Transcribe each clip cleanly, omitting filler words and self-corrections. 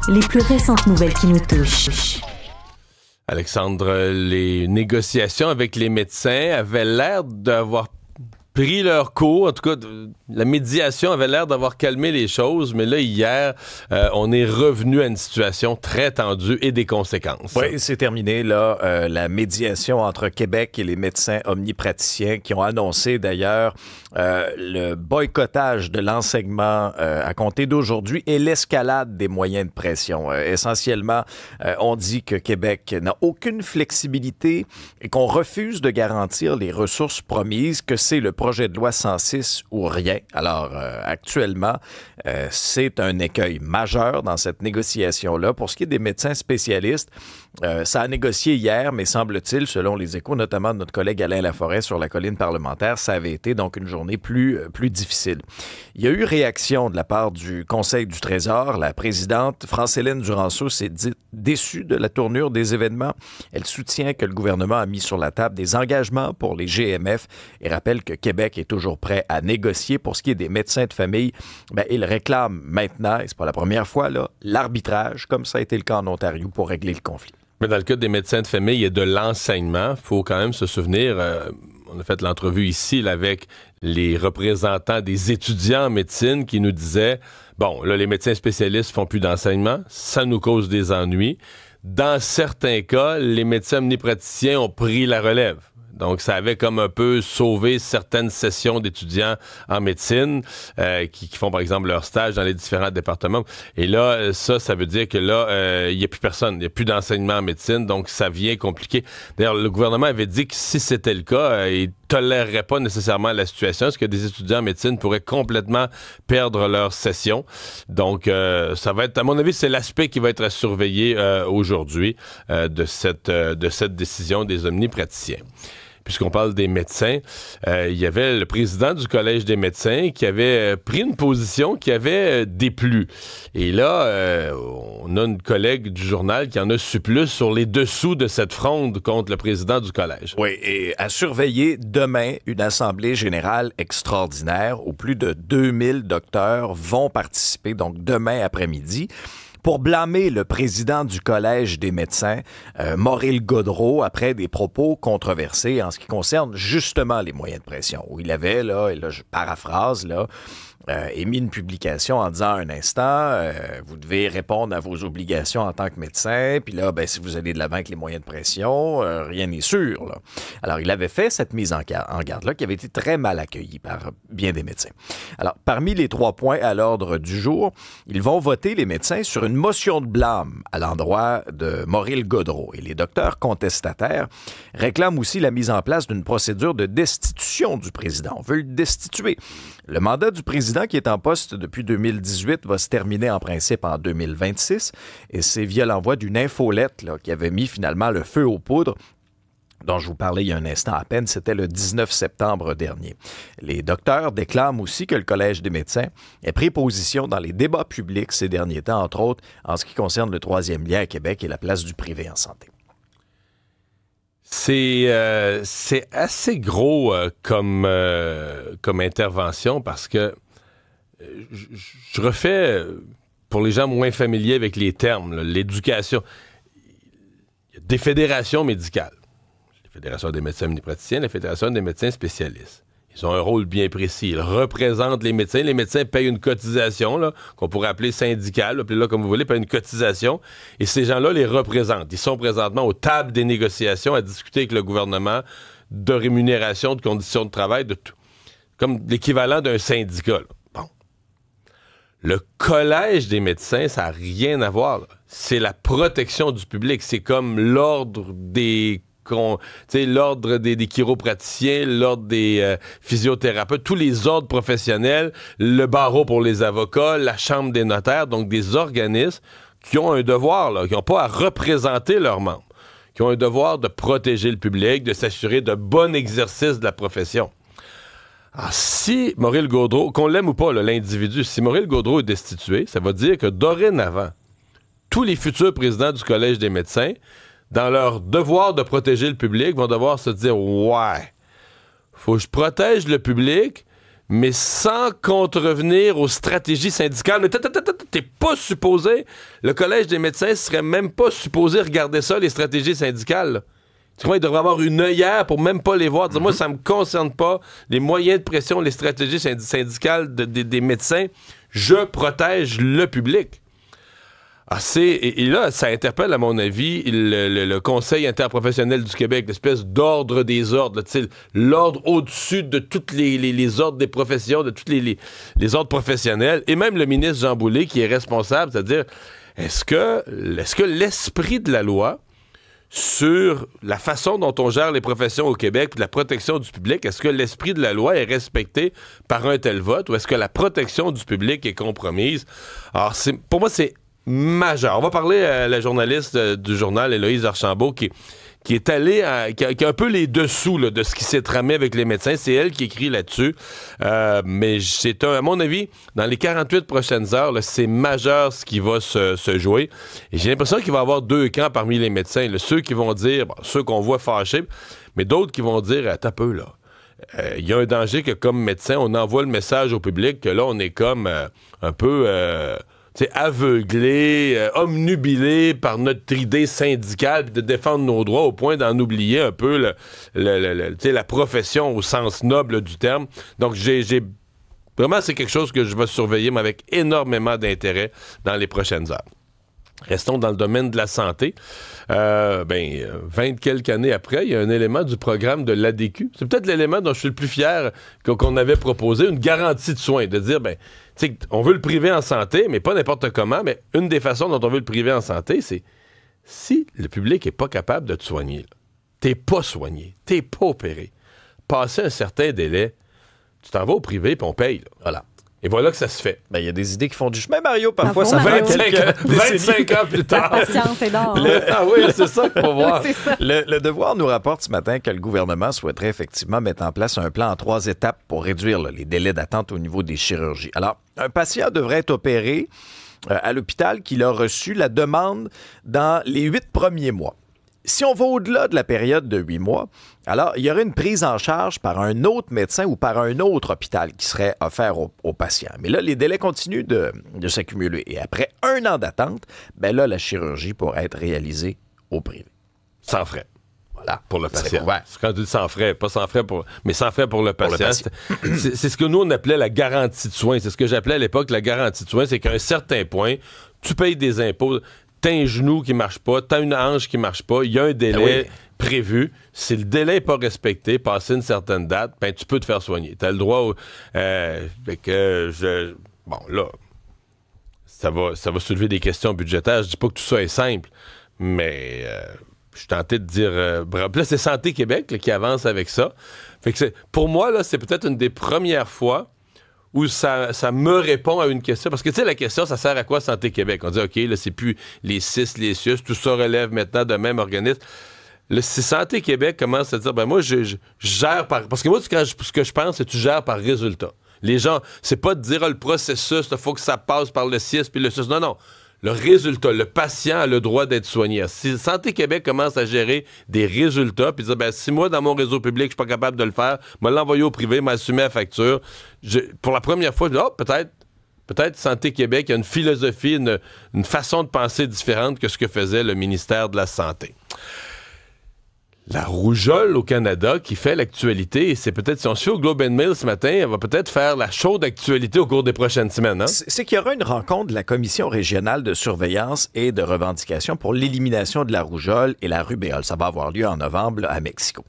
les plus récentes nouvelles qui nous touchent. Alexandre, les négociations avec les médecins avaient l'air d'avoir pris leur cours. En tout cas, la médiation avait l'air d'avoir calmé les choses, mais là, hier, on est revenu à une situation très tendue et des conséquences. Oui, c'est terminé, là, la médiation entre Québec et les médecins omnipraticiens qui ont annoncé, d'ailleurs, le boycottage de l'enseignement à compter d'aujourd'hui et l'escalade des moyens de pression. Essentiellement, on dit que Québec n'a aucune flexibilité et qu'on refuse de garantir les ressources promises, que c'est le projet de loi 106 ou rien. Alors, actuellement, c'est un écueil majeur dans cette négociation-là. Pour ce qui est des médecins spécialistes, ça a négocié hier, mais semble-t-il, selon les échos, notamment de notre collègue Alain Laforêt sur la colline parlementaire, ça avait été donc une journée plus difficile. Il y a eu réaction de la part du Conseil du Trésor. La présidente France-Hélène Duranceau s'est dite déçue de la tournure des événements. Elle soutient que le gouvernement a mis sur la table des engagements pour les GMF et rappelle que Québec est toujours prêt à négocier. Pour ce qui est des médecins de famille, il réclame maintenant, et c'est pas la première fois, là, l'arbitrage, comme ça a été le cas en Ontario, pour régler le conflit. Mais dans le cas des médecins de famille et de l'enseignement, il faut quand même se souvenir, on a fait l'entrevue ici là, avec les représentants des étudiants en médecine qui nous disaient, bon, là, les médecins spécialistes font plus d'enseignement, ça nous cause des ennuis. Dans certains cas, les médecins omnipraticiens ont pris la relève. Donc, ça avait comme un peu sauvé certaines sessions d'étudiants en médecine qui font, par exemple, leur stage dans les différents départements. Et là, ça veut dire que là, il n'y a plus personne, il n'y a plus d'enseignement en médecine, donc ça vient compliqué. D'ailleurs, le gouvernement avait dit que si c'était le cas, il tolérerait pas nécessairement la situation, parce que des étudiants en médecine pourraient complètement perdre leur session. Donc, ça va être, à mon avis, c'est l'aspect qui va être à surveiller aujourd'hui de cette décision des omnipraticiens. Puisqu'on parle des médecins, il y avait le président du Collège des médecins qui avait pris une position qui avait déplu. Et là, on a une collègue du journal qui en a su plus sur les dessous de cette fronde contre le président du collège. Oui, et à surveiller demain une assemblée générale extraordinaire où plus de 2000 docteurs vont participer, donc demain après-midi, pour blâmer le président du Collège des médecins, Maurice Gaudreault, après des propos controversés en ce qui concerne justement les moyens de pression. Où il avait, là, et là je paraphrase, là, émis une publication en disant un instant, vous devez répondre à vos obligations en tant que médecin, puis là, si vous allez de l'avant avec les moyens de pression, rien n'est sûr, là. Alors, il avait fait cette mise en garde-là qui avait été très mal accueillie par bien des médecins. Alors, parmi les 3 points à l'ordre du jour, ils vont voter, les médecins, sur une motion de blâme à l'endroit de Maurice Gaudreault. Et les docteurs contestataires réclament aussi la mise en place d'une procédure de destitution du président. On veut le destituer. Le mandat du président qui est en poste depuis 2018 va se terminer en principe en 2026 et c'est via l'envoi d'une infolette là, qui avait mis finalement le feu aux poudres dont je vous parlais il y a un instant à peine, c'était le 19 septembre dernier. Les docteurs déclament aussi que le Collège des médecins ait pris position dans les débats publics ces derniers temps, entre autres en ce qui concerne le 3e lien à Québec et la place du privé en santé. C'est assez gros comme intervention parce que je refais, pour les gens moins familiers avec les termes, là, l'éducation. Il y a des fédérations médicales. La Fédération des médecins omnipraticiens, la Fédération des médecins spécialistes. Ils ont un rôle bien précis. Ils représentent les médecins. Les médecins payent une cotisation, là, qu'on pourrait appeler syndicale, appelez-la comme vous voulez, payent une cotisation. Et ces gens-là les représentent. Ils sont présentement aux tables des négociations à discuter avec le gouvernement de rémunération, de conditions de travail, de tout. Comme l'équivalent d'un syndicat. Là. Bon. Le Collège des médecins, ça n'a rien à voir. Là. C'est la protection du public. C'est comme l'ordre des l'ordre des chiropraticiens, l'ordre des physiothérapeutes, tous les ordres professionnels, le barreau pour les avocats, la chambre des notaires, donc des organismes qui ont un devoir, là, qui n'ont pas à représenter leurs membres, qui ont un devoir de protéger le public, de s'assurer de bon exercice de la profession. Alors, si Maurice Gaudreault, qu'on l'aime ou pas, là, l'individu, si Maurice Gaudreault est destitué, ça va dire que dorénavant, tous les futurs présidents du Collège des médecins, dans leur devoir de protéger le public, vont devoir se dire « Ouais, faut que je protège le public, mais sans contrevenir aux stratégies syndicales. Mais t'es pas supposé, le Collège des médecins serait même pas supposé regarder ça, les stratégies syndicales, là. Tu vois, il devrait avoir une œillère pour même pas les voir. Moi, ça me concerne pas. Les moyens de pression, les stratégies syndicales des médecins, je protège le public. Et là, ça interpelle, à mon avis, le Conseil interprofessionnel du Québec, l'espèce d'ordre des ordres, l'ordre au-dessus de tous les ordres des professions, de tous les ordres professionnels, et même le ministre Jean Boulet qui est responsable, c'est-à-dire, est-ce que l'esprit de la loi sur la façon dont on gère les professions au Québec et la protection du public, est-ce que l'esprit de la loi est respecté par un tel vote ou est-ce que la protection du public est compromise? Alors, pour moi, c'est majeur. On va parler à la journaliste du journal, Héloïse Archambault, qui est allée, qui a un peu les dessous là, de ce qui s'est tramé avec les médecins. C'est elle qui écrit là-dessus. Mais à mon avis, dans les 48 prochaines heures, là, c'est majeur ce qui va se jouer. Et j'ai l'impression qu'il va y avoir deux camps parmi les médecins. Là. Ceux qui vont dire, ceux qu'on voit fâchés, mais d'autres qui vont dire, attends un peu, là. Il y a un danger que, comme médecin, on envoie le message au public que là, on est comme un peu... aveuglé, omnubilé par notre idée syndicale de défendre nos droits au point d'en oublier un peu la profession au sens noble du terme. Donc, vraiment, c'est quelque chose que je vais surveiller, mais avec énormément d'intérêt dans les prochaines heures. Restons dans le domaine de la santé. 20 quelques années après, il y a un élément du programme de l'ADQ. C'est peut-être l'élément dont je suis le plus fier qu'on avait proposé, une garantie de soins, de dire, on veut le priver en santé, mais pas n'importe comment, mais une des façons dont on veut le priver en santé, c'est si le public n'est pas capable de te soigner, t'es pas soigné, t'es pas opéré, passer un certain délai, tu t'en vas au privé puis on paye. Là. Voilà. Et voilà que ça se fait. Il y a des idées qui font du chemin, Mario. Parfois, ça fait 25 ans plus tard. La patience est d'or. Ah oui, c'est ça qu'il faut voir. Le Devoir nous rapporte ce matin que le gouvernement souhaiterait effectivement mettre en place un plan en 3 étapes pour réduire les délais d'attente au niveau des chirurgies. Alors, un patient devrait être opéré à l'hôpital qu'il a reçu la demande dans les 8 premiers mois. Si on va au-delà de la période de 8 mois, alors il y aurait une prise en charge par un autre médecin ou par un autre hôpital qui serait offert aux patients. Mais là, les délais continuent de s'accumuler. Et après 1 an d'attente, là, la chirurgie pourrait être réalisée au privé. Sans frais. Voilà. Pour le patient. C'est quand tu dis sans frais, pas sans frais mais sans frais pour le patient. C'est ce que nous, on appelait la garantie de soins. C'est ce que j'appelais à l'époque la garantie de soins. C'est qu'à un certain point, tu payes des impôts. T'as un genou qui marche pas, t'as une hanche qui marche pas, il y a un délai prévu. Si le délai n'est pas respecté, passé une certaine date, tu peux te faire soigner. T'as le droit Bon, là, ça va soulever des questions budgétaires. Je dis pas que tout ça est simple, mais je suis tenté de dire... là, c'est Santé Québec là, qui avance avec ça. Fait que pour moi, là, c'est peut-être une des premières fois où ça me répond à une question. Parce que, tu sais, la question, ça sert à quoi Santé Québec? On dit, OK, là, c'est plus les CIS, les CIUS, tout ça relève maintenant d'un même organisme. Si Santé Québec commence à dire, moi, je gère par... Parce que moi, ce que je pense, c'est que tu gères par résultat. Les gens, c'est pas de dire, le processus, il faut que ça passe par le CIS puis le CIUS. Non. Le résultat, le patient a le droit d'être soigné. Si Santé Québec commence à gérer des résultats, puis dire, si moi, dans mon réseau public, je suis pas capable de le faire, me l'envoyer au privé, m'assumer la facture, pour la première fois, je dis, peut-être Santé Québec a une philosophie, une façon de penser différente que ce que faisait le ministère de la Santé. La rougeole au Canada qui fait l'actualité, et c'est peut-être, si on se fait au Globe and Mail ce matin, elle va peut-être faire la chaude actualité au cours des prochaines semaines. Hein? C'est qu'il y aura une rencontre de la Commission régionale de surveillance et de revendication pour l'élimination de la rougeole et la rubéole. Ça va avoir lieu en novembre là, à Mexico.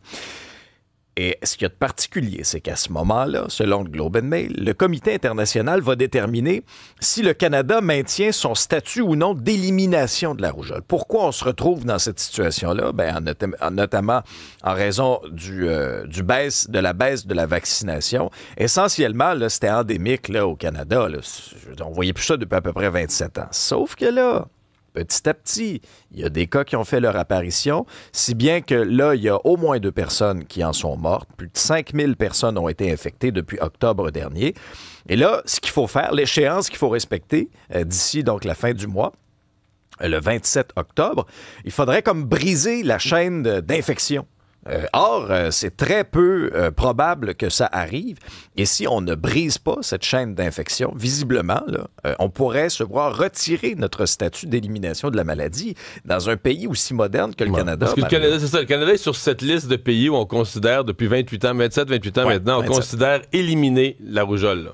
Et ce qu'il y a de particulier, c'est qu'à ce moment-là, selon le Globe and Mail, le comité international va déterminer si le Canada maintient son statut ou non d'élimination de la rougeole. Pourquoi on se retrouve dans cette situation-là? Notamment en raison de la baisse de la vaccination. Essentiellement, là, c'était endémique là, au Canada. Là. On voyait plus ça depuis à peu près 27 ans. Sauf que là, petit à petit, il y a des cas qui ont fait leur apparition, si bien que là, il y a au moins 2 personnes qui en sont mortes. Plus de 5000 personnes ont été infectées depuis octobre dernier. Et là, ce qu'il faut faire, l'échéance qu'il faut respecter d'ici donc la fin du mois, le 27 octobre, il faudrait comme briser la chaîne d'infection. Or, c'est très peu probable que ça arrive. Et si on ne brise pas cette chaîne d'infection, visiblement, là, on pourrait se voir retirer notre statut d'élimination de la maladie dans un pays aussi moderne que le Canada. Parce que le Canada, c'est ça. Le Canada est sur cette liste de pays où on considère, depuis 28 ans maintenant, on considère éliminer la rougeole. Là.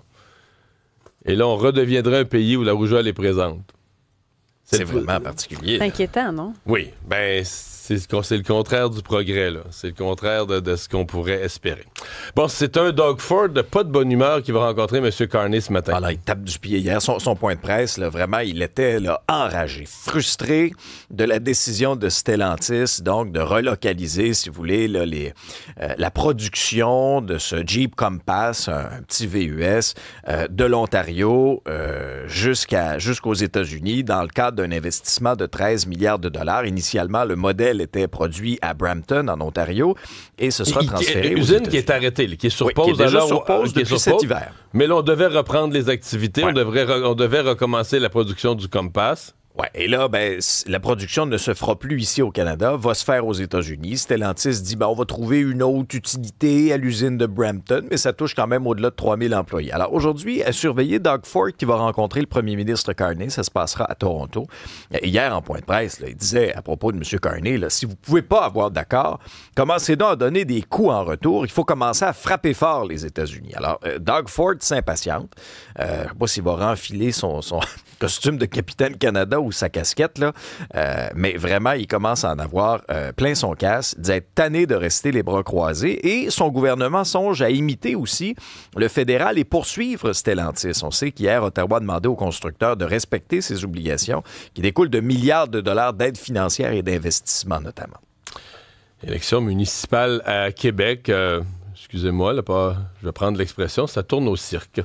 Et là, on redeviendrait un pays où la rougeole est présente. C'est vraiment particulier. C'est inquiétant, non? Oui. Ben, c'est le contraire du progrès, là. C'est le contraire de ce qu'on pourrait espérer. Bon, c'est un Doug Ford de pas de bonne humeur qui va rencontrer M. Carney ce matin. Ah là, il tape du pied hier. Son point de presse, là, vraiment, il était là, enragé, frustré de la décision de Stellantis, donc de relocaliser, si vous voulez, là, la production de ce Jeep Compass, un petit VUS, de l'Ontario jusqu'aux États-Unis dans le cadre d'un investissement de 13 milliards de dollars. Initialement, le modèle était produit à Brampton, en Ontario, et ce sera transféré aux usine États-Unis. qui est arrêtée, qui est sur pause. Qui est déjà sur pause depuis cet hiver. Mais là, on devait reprendre les activités. Ouais. On devait recommencer la production du Compass. Ouais, et là, ben, la production ne se fera plus ici au Canada, va se faire aux États-Unis. Stellantis dit, ben, on va trouver une autre utilité à l'usine de Brampton, mais ça touche quand même au-delà de 3000 employés. Alors aujourd'hui, à surveiller Doug Ford qui va rencontrer le premier ministre Carney, ça se passera à Toronto. Hier, en point de presse, là, il disait à propos de M. Carney, là, si vous ne pouvez pas avoir d'accord, commencez donc à donner des coups en retour. Il faut commencer à frapper fort les États-Unis. Alors, Doug Ford s'impatiente. Je ne sais pas s'il va renfiler son costume de capitaine Canada ou sa casquette, là. Mais vraiment, il commence à en avoir plein son casse, d'être tanné de rester les bras croisés. Et son gouvernement songe à imiter aussi le fédéral et poursuivre Stellantis. On sait qu'hier, Ottawa a demandé aux constructeurs de respecter ses obligations qui découlent de milliards de dollars d'aide financière et d'investissement, notamment. Élection municipale à Québec. Excusez-moi, là, je vais prendre l'expression, ça tourne au cirque.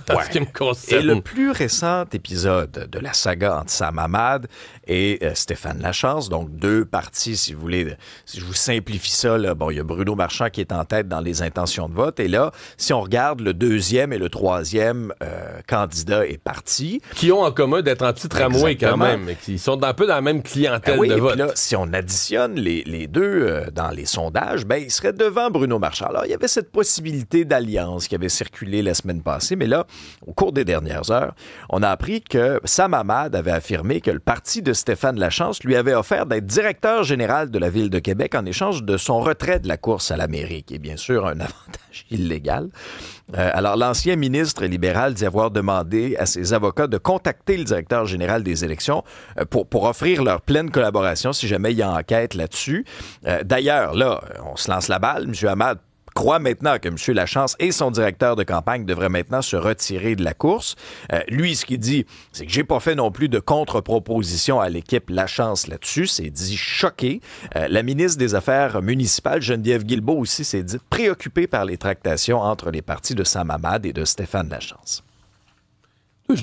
Ouais. Ce qui me concerne. Et le plus récent épisode de la saga entre Sam Hamad et Stéphane Lachance, donc deux partis, si vous voulez, si je vous simplifie ça, là, bon, il y a Bruno Marchand qui est en tête dans les intentions de vote, et là, si on regarde le deuxième et le troisième candidat et parti... Qui ont en commun d'être anti-tramway quand même, mais qui sont un peu dans la même clientèle de vote. Et puis là, si on additionne les deux dans les sondages, ben, ils seraient devant Bruno Marchand. Alors, il y avait cette possibilité d'alliance qui avait circulé la semaine passée, mais là, au cours des dernières heures, on a appris que Sam Hamad avait affirmé que le parti de Stéphane Lachance lui avait offert d'être directeur général de la Ville de Québec en échange de son retrait de la course à la mairie, qui est bien sûr un avantage illégal. Alors, l'ancien ministre libéral dit avoir demandé à ses avocats de contacter le directeur général des élections pour offrir leur pleine collaboration si jamais il y a enquête là-dessus. D'ailleurs, là, on se lance la balle. M. Hamad croit maintenant que M. Lachance et son directeur de campagne devraient maintenant se retirer de la course. Lui, ce qu'il dit, c'est que j'ai pas fait non plus de contre-proposition à l'équipe Lachance là-dessus. C'est dit choqué. La ministre des Affaires municipales, Geneviève Guilbeault, aussi, s'est dit préoccupée par les tractations entre les partis de Sam Hamad et de Stéphane Lachance.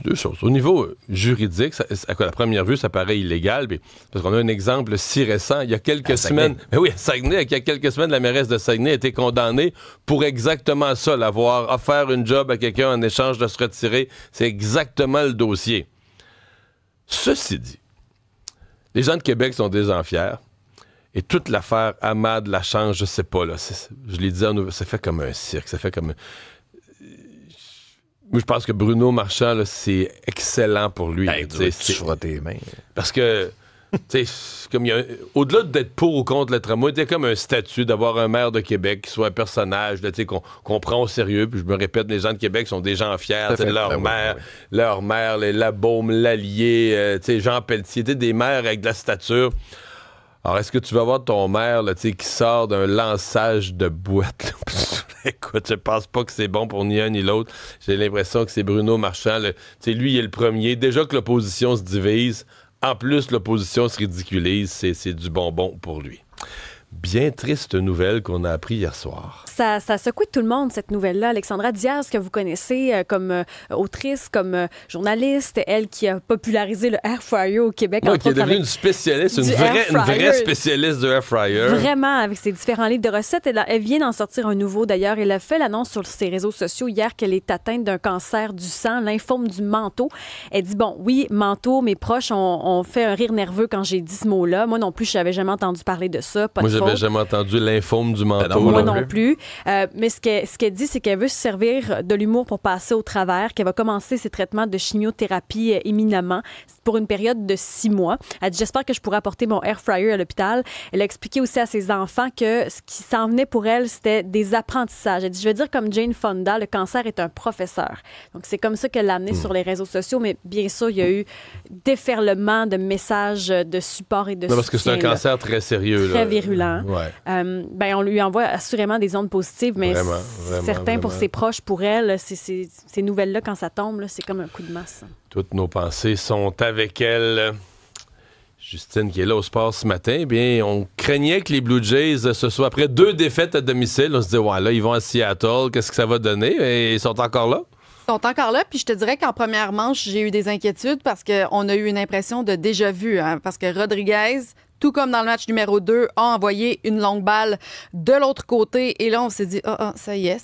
Deux choses. Au niveau juridique, à la première vue, ça paraît illégal, mais, parce qu'on a un exemple si récent. Il y a quelques semaines... Mais oui, à Saguenay, il y a quelques semaines, la mairesse de Saguenay a été condamnée pour exactement ça, l'avoir offert une job à quelqu'un en échange de se retirer. C'est exactement le dossier. Ceci dit, les gens de Québec sont des enfiers. Et toute l'affaire Hamad, Lachance, je sais pas, là, je l'ai dit, ça fait comme un cirque, ça fait comme... Moi, je pense que Bruno Marchand, là, c'est excellent pour lui. Tu frottes tes mains. Parce que, tu sais, comme au-delà d'être pour ou contre le tramway, il y a comme un statut d'avoir un maire de Québec qui soit un personnage qu'on prend au sérieux. Puis je me répète, les gens de Québec sont des gens fiers. Leur maire, les Labaume, l'Allier, Jean Pelletier, des maires avec de la stature. Alors, est-ce que tu vas voir ton maire là, qui sort d'un lançage de boîte? Écoute, je pense pas que c'est bon pour ni un ni l'autre. J'ai l'impression que c'est Bruno Marchand. Lui, il est le premier. Déjà que l'opposition se divise, en plus, l'opposition se ridiculise. C'est du bonbon pour lui. Bien triste nouvelle qu'on a appris hier soir. Ça secoue tout le monde, cette nouvelle-là. Alexandra Diaz, que vous connaissez comme autrice, comme journaliste, elle qui a popularisé le air fryer au Québec. Oui, qui est devenue une spécialiste, une vraie spécialiste du air fryer. Vraiment, avec ses différents livres de recettes. Elle vient d'en sortir un nouveau, d'ailleurs. Elle a fait l'annonce sur ses réseaux sociaux hier qu'elle est atteinte d'un cancer du sang, lymphome du manteau. Elle dit, bon, oui, manteau, mes proches ont fait un rire nerveux quand j'ai dit ce mot-là. Moi non plus, je n'avais jamais entendu parler de ça. Moi, j'avais jamais entendu l'infôme du manteau. non, Moi là. non plus. Mais ce qu'elle dit, c'est qu'elle veut se servir de l'humour pour passer au travers, qu'elle va commencer ses traitements de chimiothérapie éminemment pour une période de 6 mois. Elle dit, j'espère que je pourrai apporter mon air fryer à l'hôpital. Elle a expliqué aussi à ses enfants que ce qui s'en venait pour elle, c'était des apprentissages. Elle dit, je veux dire comme Jane Fonda, le cancer est un professeur. Donc, c'est comme ça qu'elle l'a amené sur les réseaux sociaux, mais bien sûr, il y a eu déferlement de messages de support et de soutien. Parce que c'est un cancer très sérieux. Très là. virulent. Ouais. On lui envoie assurément des ondes positives, mais Vraiment, certains pour vraiment. ses proches, pour elle, ces nouvelles-là, quand ça tombe, là, c'est comme un coup de masse. Toutes nos pensées sont avec elle. Justine, qui est là au sport ce matin, eh bien, on craignait que les Blue Jays, ce soit après 2 défaites à domicile. On se dit, ouais, là, ils vont à Seattle, qu'est-ce que ça va donner? Et ils sont encore là? Ils sont encore là, puis je te dirais qu'en première manche, j'ai eu des inquiétudes parce qu'on a eu une impression de déjà-vu, hein, parce que Rodriguez, tout comme dans le match numéro 2, a envoyé une longue balle de l'autre côté. Et là, on s'est dit, ça y est.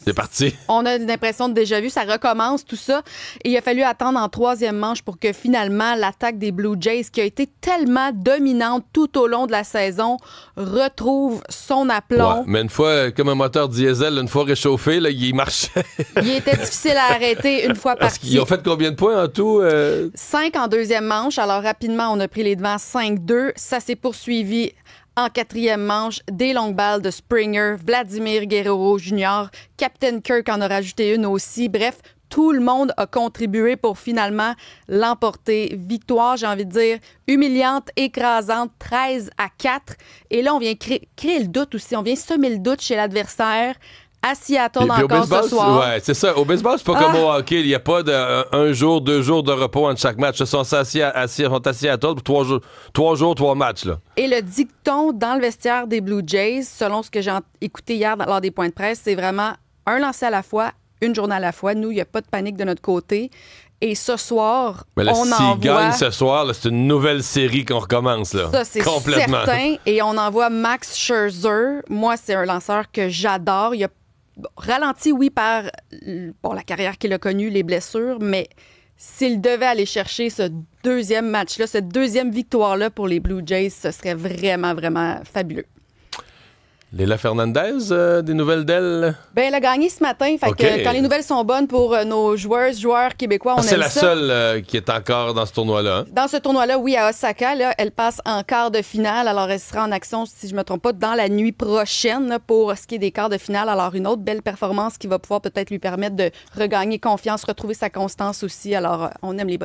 C'est parti. On a l'impression de déjà-vu, ça recommence, tout ça. Et il a fallu attendre en 3e manche pour que finalement, l'attaque des Blue Jays, qui a été tellement dominante tout au long de la saison, retrouve son aplomb. Ouais, mais une fois, comme un moteur diesel, une fois réchauffé, là, il marchait. Il était difficile à arrêter une fois Parce parti. qu'ils ont fait combien de points en tout? 5 en 2e manche. Alors, rapidement, on a pris les devants 5-2. Ça s'est poursuivi en 4e manche. Des longues balles de Springer, Vladimir Guerrero Jr., Captain Kirk en a rajouté une aussi. Bref, tout le monde a contribué pour finalement l'emporter. Victoire, j'ai envie de dire, humiliante, écrasante, 13-4. Et là, on vient créer le doute aussi. On vient semer le doute chez l'adversaire. À Seattle Puis au encore baseball, ce soir. ouais, c'est ça. Au baseball, c'est pas comme au hockey. Il n'y a pas de 1 jour, 2 jours de repos entre chaque match. Ils sont assis à Seattle pour 3 jours, 3 matchs. Là. Et le dicton dans le vestiaire des Blue Jays, selon ce que j'ai écouté hier lors des points de presse, c'est vraiment un lancer à la fois, une journée à la fois. Nous, il n'y a pas de panique de notre côté. Et ce soir, Mais là, on s'ils envoie... gagnent ce soir, là, c'est une nouvelle série qu'on recommence. Là. Ça, c'est complètement certain. Et on envoie Max Scherzer. Moi, c'est un lanceur que j'adore. Il a ralenti, oui, par la carrière qu'il a connue, les blessures, mais s'il devait aller chercher ce 2e match-là, cette 2e victoire-là pour les Blue Jays, ce serait vraiment, vraiment fabuleux. Léla Fernandez, des nouvelles d'elle? Ben, elle a gagné ce matin. Fait OK. que quand les nouvelles sont bonnes pour nos joueurs québécois, on aime ça. C'est la seule qui est encore dans ce tournoi-là. Hein? Dans ce tournoi-là, oui, à Osaka, là, elle passe en quart de finale. Alors, elle sera en action, si je ne me trompe pas, dans la nuit prochaine là, pour ce qui est des quarts de finale. Alors, une autre belle performance qui va pouvoir peut-être lui permettre de regagner confiance, retrouver sa constance aussi. Alors, on aime les bonnes